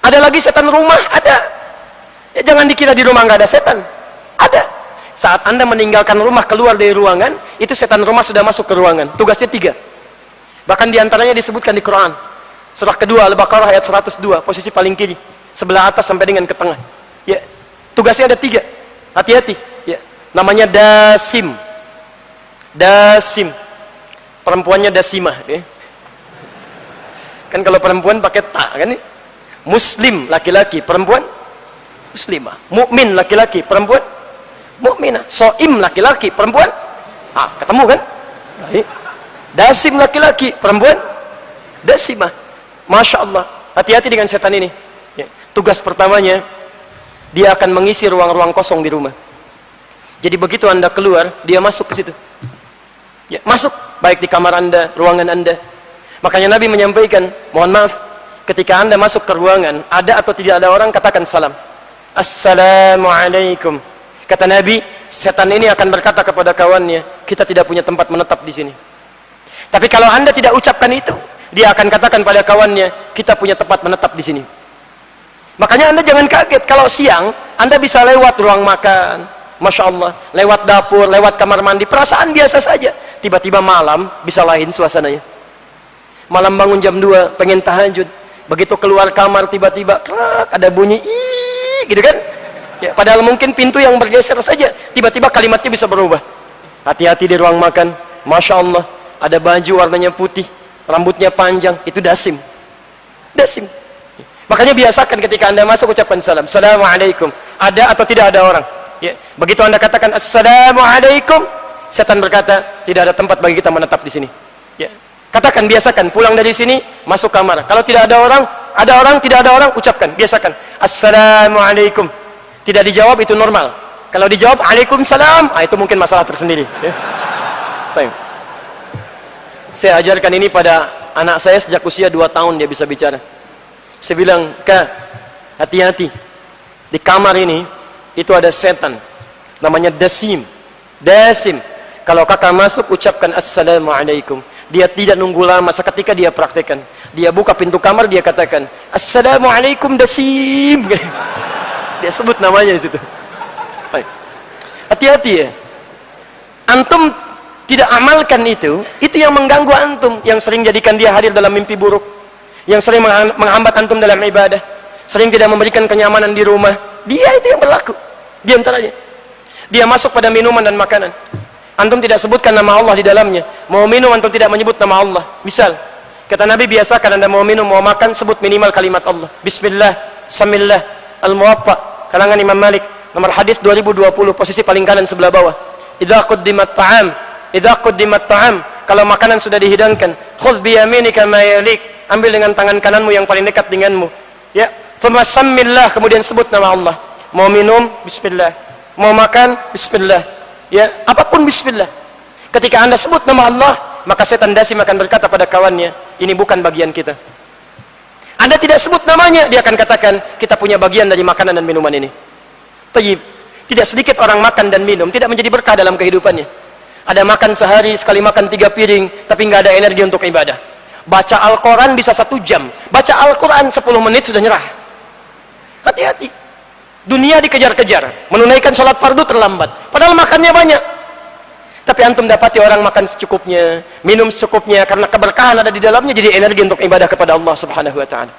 Ada lagi setan rumah, ada. Ya, jangan dikira di rumah nggak ada setan. Ada. Saat Anda meninggalkan rumah keluar dari ruangan, itu setan rumah sudah masuk ke ruangan. Tugasnya 3. Bahkan diantaranya disebutkan di Quran. Surah kedua Al-Baqarah ayat 102, posisi paling kiri, sebelah atas sampai dengan ke tengah. Ya. Tugasnya ada 3. Hati-hati. Ya. Namanya Dasim. Dasim. Perempuannya Dasimah. Ya. Kan kalau perempuan pakai ta kan? Muslim laki-laki, perempuan muslimah. Mukmin laki-laki, perempuan mukminah. Soim laki-laki, perempuan ketemu kan? Dasim laki-laki, perempuan dasimah. Masya Allah. Hati-hati dengan setan ini. Ya. Tugas pertamanya, dia akan mengisi ruang-ruang kosong di rumah. Jadi begitu Anda keluar, dia masuk ke situ. Ya, masuk baik di kamar Anda, ruangan Anda. Makanya Nabi menyampaikan, mohon maaf, ketika Anda masuk ke ruangan, ada atau tidak ada orang, katakan salam. Assalamualaikum. Kata Nabi, setan ini akan berkata kepada kawannya, kita tidak punya tempat menetap di sini. Tapi kalau Anda tidak ucapkan itu, dia akan katakan pada kawannya, kita punya tempat menetap di sini. Makanya Anda jangan kaget kalau siang Anda bisa lewat ruang makan, Masya Allah, lewat dapur, lewat kamar mandi, perasaan biasa saja. Tiba-tiba malam bisa lain suasananya. Malam bangun jam 2, pengen tahajud, begitu keluar kamar tiba-tiba ada bunyi gitu kan ya, padahal mungkin pintu yang bergeser saja, tiba-tiba kalimatnya bisa berubah. Hati-hati di ruang makan. Masya Allah, ada baju warnanya putih, rambutnya panjang, itu Dasim. Dasim. Makanya biasakan ketika Anda masuk ucapkan salam. Assalamualaikum. Ada atau tidak ada orang ya. Begitu Anda katakan Assalamualaikum, setan berkata, tidak ada tempat bagi kita menetap di sini ya. Katakan, biasakan, pulang dari sini, masuk kamar. Kalau tidak ada orang, tidak ada orang, ucapkan, biasakan. Assalamualaikum. Tidak dijawab, itu normal. Kalau dijawab, Waalaikumsalam, itu mungkin masalah tersendiri. Ya. Saya ajarkan ini pada anak saya sejak usia 2 tahun, dia bisa bicara. Saya bilang, Kak, hati-hati. Di kamar ini, itu ada setan. Namanya Dasim. Dasim. Kalau kakak masuk, ucapkan Assalamualaikum. Dia tidak nunggu lama, seketika dia praktekkan. Dia buka pintu kamar, dia katakan Assalamualaikum Dasim. Dia sebut namanya di situ. Hati-hati ya. Antum tidak amalkan itu yang mengganggu antum, yang sering jadikan dia hadir dalam mimpi buruk, yang sering menghambat antum dalam ibadah, sering tidak memberikan kenyamanan di rumah. Dia itu yang berlaku. Di antaranya, dia masuk pada minuman dan makanan. Antum tidak sebutkan nama Allah di dalamnya. Mau minum antum tidak menyebut nama Allah. Misal, kata Nabi, biasakan Anda mau minum, mau makan, sebut minimal kalimat Allah. Bismillah, Samillah, Al-Muwatta, kalangan Imam Malik, nomor hadis 2020, posisi paling kanan sebelah bawah. Idza quddimat ta'am, idza quddimat ta'am, kalau makanan sudah dihidangkan, khudh bi yaminika ma yalik, ambil dengan tangan kananmu yang paling dekat denganmu. Ya, thumma Samillah, kemudian sebut nama Allah. Mau minum, bismillah. Mau makan, bismillah. Ya, apapun bismillah. Ketika Anda sebut nama Allah, maka setan Dasim akan berkata pada kawannya, ini bukan bagian kita. Anda tidak sebut namanya, dia akan katakan, kita punya bagian dari makanan dan minuman ini. Tayyib. Tidak sedikit orang makan dan minum tidak menjadi berkah dalam kehidupannya. Ada makan sehari, sekali makan 3 piring, tapi nggak ada energi untuk ibadah. Baca Al-Quran bisa 1 jam, baca Al-Quran 10 menit sudah nyerah. Hati-hati. Dunia dikejar-kejar, menunaikan sholat fardu terlambat, padahal makannya banyak. Tapi antum dapati orang makan secukupnya, minum secukupnya, karena keberkahan ada di dalamnya, jadi energi untuk ibadah kepada Allah Subhanahu wa ta'ala.